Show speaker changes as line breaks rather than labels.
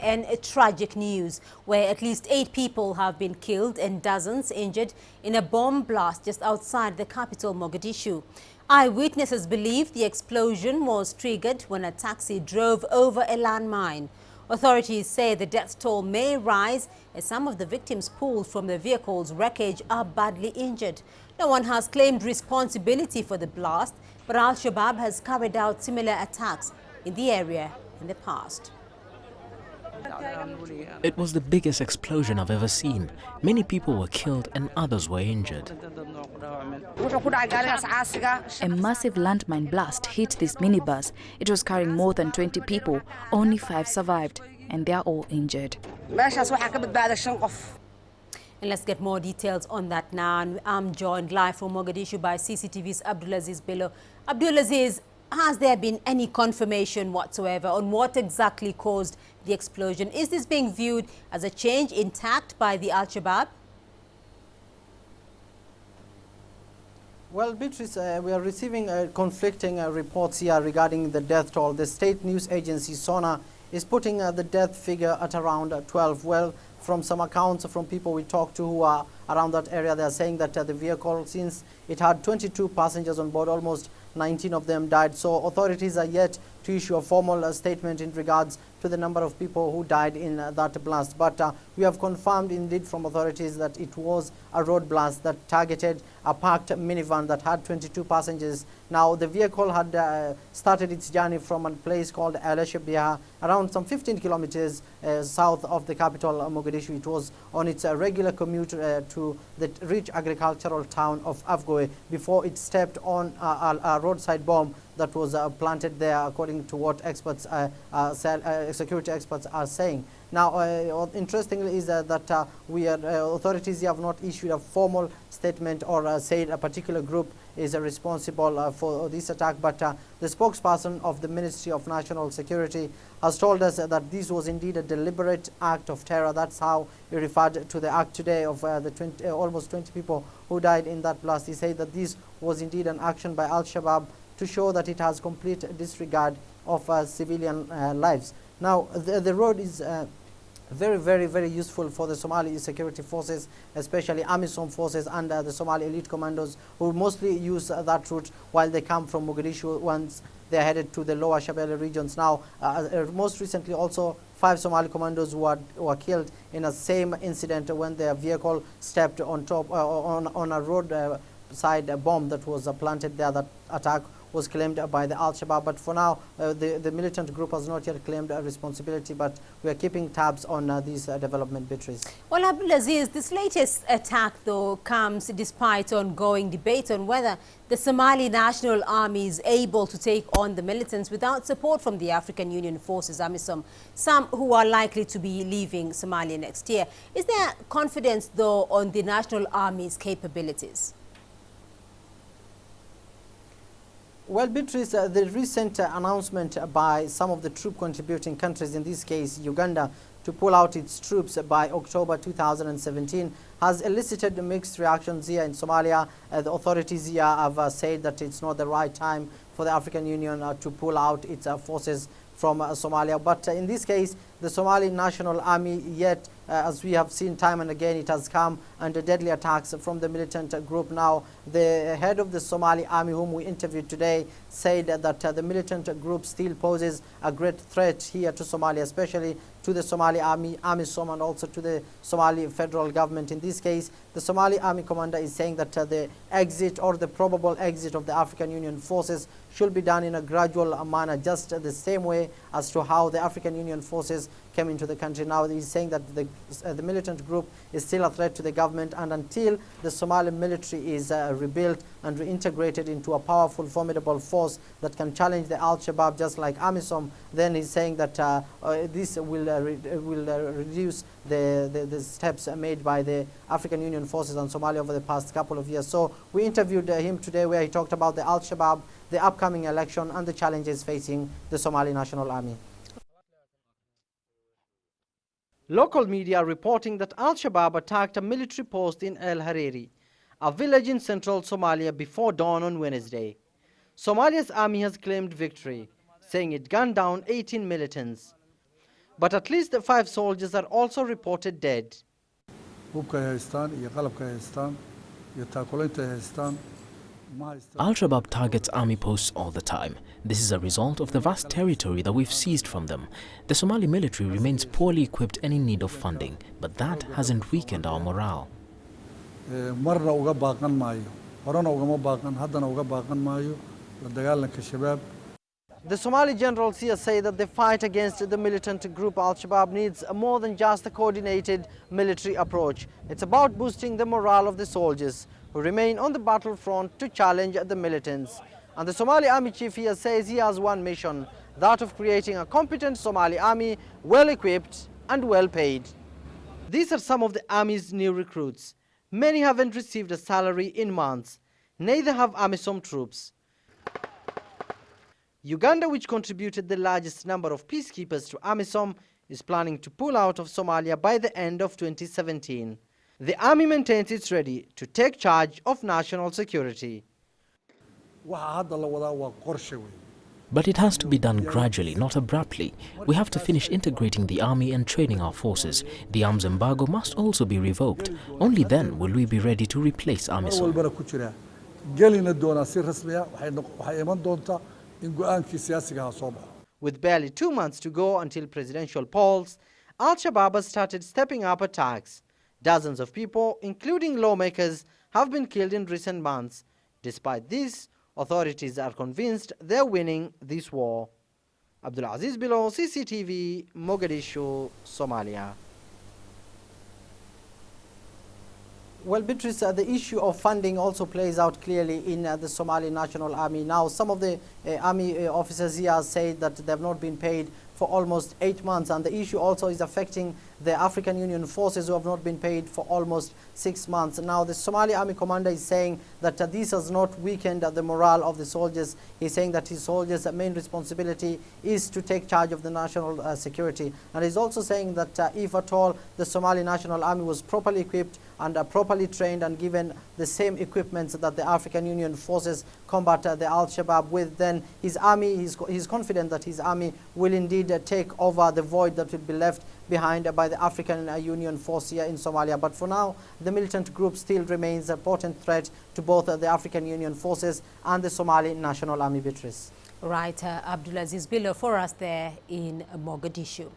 and tragic news where at least 8 people have been killed and dozens injured in a bomb blast just outside the capital, Mogadishu. Eyewitnesses believe the explosion was triggered when a taxi drove over a landmine. Authorities say the death toll may rise as some of the victims pulled from the vehicle's wreckage are badly injured. No one has claimed responsibility for the blast, but al-Shabaab has carried out similar attacks in the area in the past.
It was the biggest explosion I've ever seen. Many people were killed and others were injured.
A massive landmine blast hit this minibus. It was carrying more than 20 people. Only 5 survived, and they are all injured.
And let's get more details on that now. And I'm joined live from Mogadishu by CCTV's Abdulaziz Bello. Abdulaziz, has there been any confirmation whatsoever on what exactly caused the explosion? Is this being viewed as a change in tact by the al-Shabaab?
Well, Beatrice, we are receiving conflicting reports here regarding the death toll. The state news agency SONA is putting the death figure at around 12. Well, from some accounts from people we talked to who are around that area, they are saying that the vehicle, since it had 22 passengers on board, almost 19 of them died. So authorities are yet to issue a formal statement in regards to the number of people who died in that blast. But we have confirmed indeed from authorities that it was a road blast that targeted a parked minivan that had 22 passengers. Now, the vehicle had started its journey from a place called al-Shabaab, around some 15 kilometers south of the capital, Mogadishu. It was on its regular commute to the rich agricultural town of Afgoe before it stepped on a roadside bomb that was planted there, according to what experts, security experts are saying. Now, interestingly is that authorities have not issued a formal statement or said a particular group is responsible for this attack, but the spokesperson of the Ministry of National Security has told us that this was indeed a deliberate act of terror. That's how he referred to the act today of the almost 20 people who died in that blast. He said that this was indeed an action by al-Shabaab to show that it has complete disregard of civilian lives. Now, the road is very useful for the Somali security forces, especially AMISOM forces and the Somali elite commandos, who mostly use that route while they come from Mogadishu once they are headed to the lower Shabelle regions. Now, most recently also 5 Somali commandos were killed in a same incident when their vehicle stepped on top on a road side bomb that was planted there. That attack was claimed by the al-Shabaab, but for now the militant group has not yet claimed a responsibility, but we are keeping tabs on these development, Beatrice.
Well, Abdulaziz, this latest attack though comes despite ongoing debate on whether the Somali National Army is able to take on the militants without support from the African Union forces, AMISOM, some who are likely to be leaving Somalia next year. Is there confidence though on the National Army's capabilities?
Well, Beatrice, the recent announcement by some of the troop contributing countries, in this case Uganda, to pull out its troops by October 2017 has elicited mixed reactions here in Somalia. The authorities here have said that it's not the right time for the African Union to pull out its forces from Somalia. But in this case, the Somali National Army, yet as we have seen time and again, it has come under deadly attacks from the militant group. Now, the head of the Somali Army, whom we interviewed today, said that the militant group still poses a great threat here to Somalia, especially to the Somali Army, AMISOM, and also to the Somali federal government. In this case, the Somali Army commander is saying that the exit or the probable exit of the African Union forces should be done in a gradual manner, just the same way as to how the African Union forces came into the country. Now he's saying that the militant group is still a threat to the government, and until the Somali military is rebuilt and reintegrated into a powerful, formidable force that can challenge the al-Shabaab just like AMISOM, then he's saying that this will reduce the steps made by the African Union forces on Somalia over the past couple of years. So we interviewed him today, where he talked about the al-Shabaab, the upcoming election, and the challenges facing the Somali National Army. Local media reporting that al-Shabaab attacked a military post in El Hariri, a village in central Somalia, before dawn on Wednesday. Somalia's army has claimed victory, saying it gunned down 18 militants. But at least 5 soldiers are also reported dead.
Al-Shabaab targets army posts all the time. This is a result of the vast territory that we've seized from them. The Somali military remains poorly equipped and in need of funding, but that hasn't weakened our morale.
The Somali generals here say that the fight against the militant group al-Shabaab needs more than just a coordinated military approach. It's about boosting the morale of the soldiers who remain on the battlefront to challenge the militants. And the Somali army chief here says he has one mission, that of creating a competent Somali army, well equipped and well paid. These are some of the army's new recruits. Many haven't received a salary in months. Neither have AMISOM troops. Uganda, which contributed the largest number of peacekeepers to AMISOM, is planning to pull out of Somalia by the end of 2017. The army maintains it's ready to take charge of national security.
But it has to be done gradually, not abruptly. We have to finish integrating the army and training our forces. The arms embargo must also be revoked. Only then will we be ready to replace AMISOM.
With barely 2 months to go until presidential polls, al-Shabaab has started stepping up attacks. Dozens of people, including lawmakers, have been killed in recent months. Despite this, authorities are convinced they're winning this war. Abdulaziz Bilo, CCTV, Mogadishu, Somalia. Well, Beatrice, the issue of funding also plays out clearly in the Somali National Army. Now, some of the army officers here say that they have not been paid for almost 8 months, and the issue also is affecting the African Union forces who have not been paid for almost 6 months. Now, the Somali army commander is saying that this has not weakened the morale of the soldiers. He's saying that his soldiers' main responsibility is to take charge of the national security. And he's also saying that if at all the Somali National Army was properly equipped and properly trained and given the same equipment that the African Union forces combat the al-Shabaab with, then his army, he's confident that his army will indeed take over the void that will be left behind by the African Union force here in Somalia. But for now, the militant group still remains a potent threat to both the African Union forces and the Somali National Army. Beatrice.
Right, Abdulaziz Bilo for us there in Mogadishu.